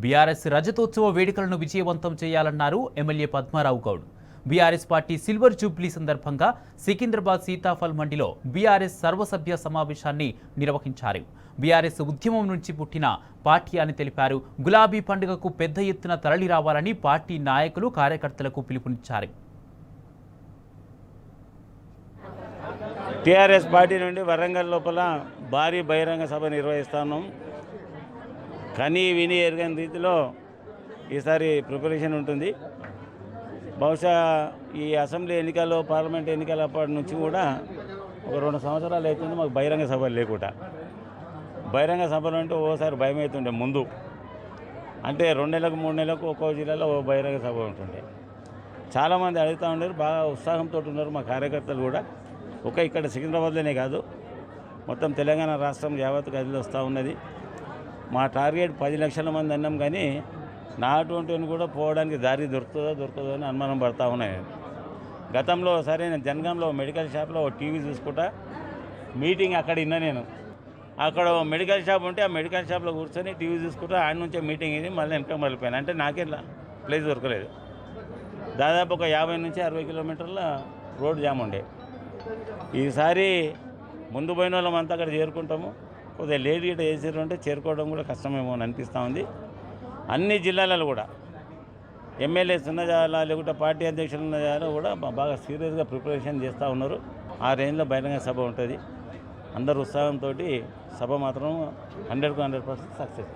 BRS రజతోత్సవ వేడుకలను విజయవంతం చేయాలన్నారు MLA Padmarao Goud. BRS party silver Jubilee సందర్భంగా సికింద్రాబాద్ సీతాఫల్ మండిలో బీఆర్ఎస్ సర్వసభ్య సమావేశాన్ని నిర్వహించారు. బీఆర్ఎస్ ఉద్యమం నుంచి పుట్టిన పార్టీ అని తెలిపారు. గులాబీ పండుగకు పెద్ద ఎత్తున తరలి రావాలని పార్టీ నాయకులు కార్యకర్తలకు పిలుపునిచ్చారు. టీఆర్ఎస్ పార్టీ నుండి వరంగల్ లోపల భారీ బహిరంగ సభ నిర్వహిస్తున్నాం. కనీ విని ఎరగని రీతిలో ఈసారి ప్రిపరేషన్ ఉంటుంది. బహుశా ఈ అసెంబ్లీ ఎన్నికల్లో పార్లమెంట్ ఎన్నికల అప్పటి నుంచి కూడా ఒక 2 సంవత్సరాలు అవుతుంది మాకు బహిరంగ సభలు లేకుండా. బహిరంగ సభలు అంటే ఓసారి భయం అవుతుండే ముందు, అంటే 2 నెలలకు 3 నెలలకు ఒక్కో జిల్లాలో ఓ బహిరంగ సభ ఉంటుండే. చాలామంది అడుగుతూ ఉన్నారు, బాగా ఉత్సాహంతో ఉన్నారు మా కార్యకర్తలు కూడా. ఇక్కడ సికింద్రాబాద్లోనే కాదు, మొత్తం తెలంగాణ రాష్ట్రం యావత్ గదిలో వస్తూ ఉన్నది. మా టార్గెట్ 10 లక్షల మంది అన్నాం, కానీ నా అటువంటిని కూడా పోవడానికి దారి దొరుకుతుందో అని అనుమానం పడతా ఉన్నాయి. గతంలో సరే నేను జనగాంలో మెడికల్ షాప్లో టీవీ చూసుకుంటా మీటింగ్ అక్కడ విన్నా. నేను అక్కడ మెడికల్ షాప్ ఉంటే ఆ మెడికల్ షాప్లో కూర్చొని టీవీ చూసుకుంటా ఆయన నుంచే మీటింగ్ ఇది మళ్ళీ వెనక మళ్ళీపోయాను. అంటే నాకే ప్లేస్ దొరకలేదు. దాదాపు ఒక 50 నుంచి 60 కిలోమీటర్ల రోడ్ జామ్ ఉండే. ఈసారి ముందు పోయిన వాళ్ళమంతా అక్కడ చేరుకుంటాము. కొద్దిగా లేట్ గిట్ట చేసారు అంటే చేరుకోవడం కూడా కష్టమేమో అని అనిపిస్తూ ఉంది. అన్ని జిల్లాలలో కూడా ఎమ్మెల్యేస్ ఉన్న జాగా లేకుంటే పార్టీ అధ్యక్షులు ఉన్న జాగా కూడా బాగా సీరియస్గా ప్రిపరేషన్ చేస్తూ ఉన్నారు. ఆ రేంజ్లో బహిరంగ సభ ఉంటుంది. అందరు ఉత్సాహంతో సభ మాత్రం 100% సక్సెస్.